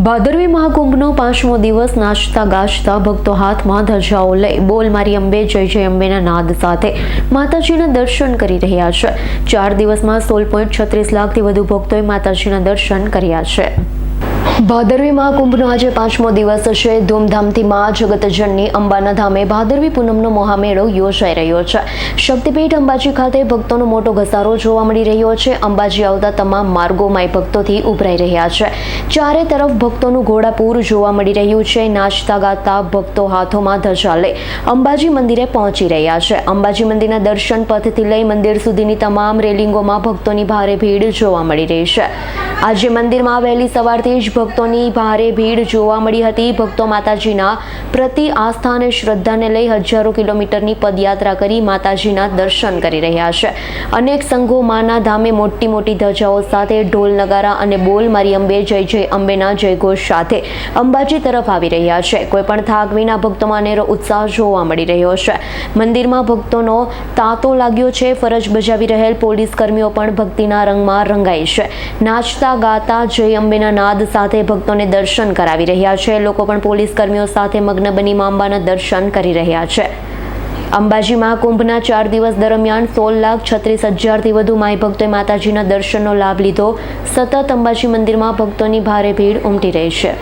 ભાદરવી મહાકુંભનો 5મો દિવસ નાચતા ગાજતા ભક્તો હાથમાં ધજાઓ લઈ બોલ મારી અંબે જય જય અંબેના નાદ સાથે માતાજીના દર્શન કરી રહ્યા છે। 4 દિવસમાં 16.36 લાખથી વધુ ભક્તોએ માતાજીના દર્શન કર્યા છે। ભાદરવી મહાકુંભનો આજે 5મો દિવસ છે। ધૂમધામથી મા જગતજનની અંબાના ધામે ભાદરવી પૂનમનો મહામેળો યોજાઈ રહ્યો છે। શક્તિપીઠ અંબાજી ખાતે ભક્તોનો મોટો ઘસારો જોવા મળી રહ્યો છે। અંબાજી આવતા તમામ માર્ગો માઈ ભક્તોથી ઉભરાઈ રહ્યા છે। ચારે તરફ ભક્તોનું ઘોડાપૂર જોવા મળી રહ્યું છે। નાચતા ગાતા ભક્તો હાથોમાં ધજા લઈ અંબાજી મંદિરે પહોંચી રહ્યા છે। અંબાજી મંદિરના દર્શન પથથી લઈ મંદિર સુધીની તમામ રેલિંગોમાં ભક્તોની ભારે ભીડ જોવા મળી રહી છે। આજે મંદિરમાં વહેલી સવારથી જ ભક્તોની ભારે ભીડ જોવા મળી હતી। ભક્તો માતાજીના પ્રતિ આસ્થા અને શ્રદ્ધાને લઈ હજારો કિલોમીટરની પદયાત્રા કરી માતાજીના દર્શન કરી રહ્યા છે। અનેક સંઘો માના ધામે મોટી મોટી ધજાઓ સાથે ઢોલ નગારા અને બોલ મારી અંબે જય જય અંબેના જયઘોષ સાથે અંબાજી તરફ આવી રહ્યા છે। કોઈ પણ થાક વિના ભક્તોમાં અનેરો ઉત્સાહ જોવા મળી રહ્યો છે। મંદિરમાં ભક્તોનો તાંતો લાગ્યો છે। ફરજ બજાવી રહેલ પોલીસ કર્મીઓ પણ ભક્તિના રંગમાં રંગાઈ છે। નાચતા ગાતા જય અંબેના નાદ સાથે ભક્તોને દર્શન કરાવી રહ્યા છે। લોકો પણ પોલીસ કર્મીઓ સાથે મગ્ન બની મા અંબાના દર્શન કરી રહ્યા છે। અંબાજી મહાકુંભના 4 દિવસ દરમિયાન 16,36,000થી વધુ માઈ ભક્તોએ માતાજીના દર્શનનો લાભ લીધો। સતત અંબાજી મંદિરમાં ભક્તોની ભારે ભીડ ઉમટી રહી છે।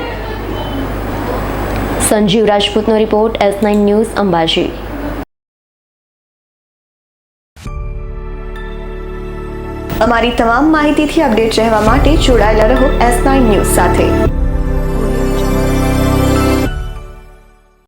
સંજીવ રાજપૂતનો રિપોર્ટ, S9 ન્યૂઝ, અંબાજી। અમારી તમામ માહિતીથી અપડેટ રહેવા માટે જોડાયેલા રહો S9 ન્યૂઝ સાથે।